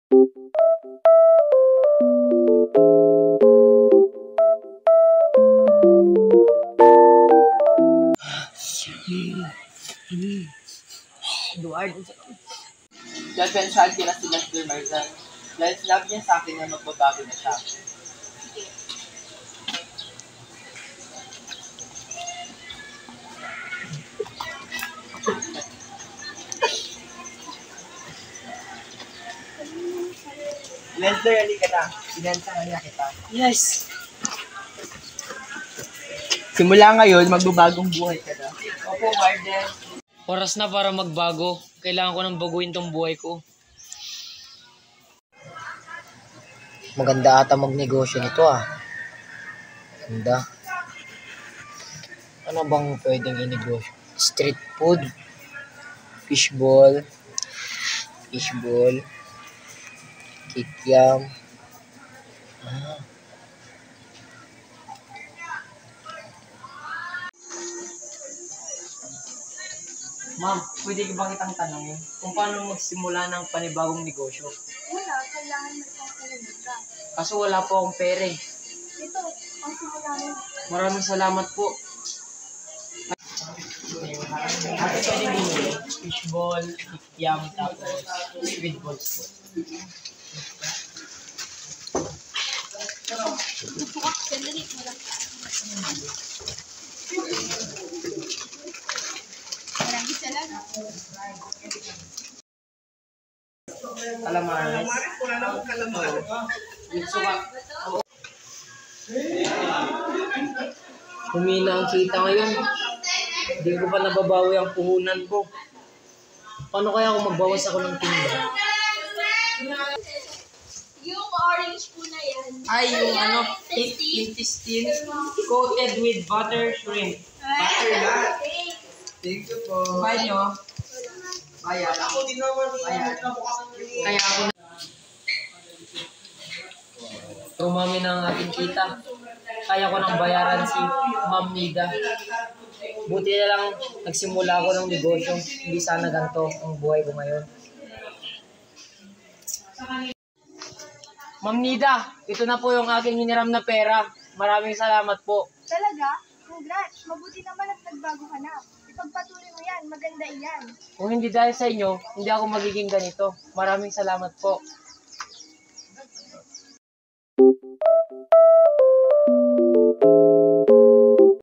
Eduardo. Depensyal kila si Lester Marzan. Dahil sinabi niya sa akin na magbabago na siya. Lester, halika na. Pinansahan niya kita. Yes. Simula ngayon, magbabagong buhay ka na. Opo, Warden. Oras na para magbago. Kailangan ko nang baguhin tong buhay ko. Maganda ata magnegosyo nito ah. Maganda. Ano bang pwedeng inegosyo? Street food, fishball, kikiam. Ma'am, pwede ba kitang tanongin kung paano magsimula ng panibagong negosyo? Una, kailangan may pangkulit ka. Kaso wala po akong pere. Ito, ang simula mo. Maraming salamat po. Ate, pwede bumili? Fishball, kikiam, tapos squid balls po. Sandali mo lang. Maraming salamat. Calamares. With suka. Humina ang kita ngayon. Hindi ko pa nababawi ang puhunan ko. Paano kaya kung magbawas ako ng tinda? Yung orange po na yan. Ay, yung intestine coated with butter shrimp. Butter na. Thank you po. Kaya nyo? Bayan. Ako din naman. Bayan. Kaya ako na. Rumami na ang ating kita. Kaya ko nang bayaran si Ma'am Nida. Buti na lang nagsimula ako ng negosyo. Hindi sana ganito ang buhay ko ngayon. Ma'am Nida, ito na po yung aking hiniram na pera. Maraming salamat po. Talaga? Congrats! Mabuti naman at nagbago ka na. Ipagpatuloy mo yan. Maganda iyan. Kung hindi dahil sa inyo, hindi ako magiging ganito. Maraming salamat po.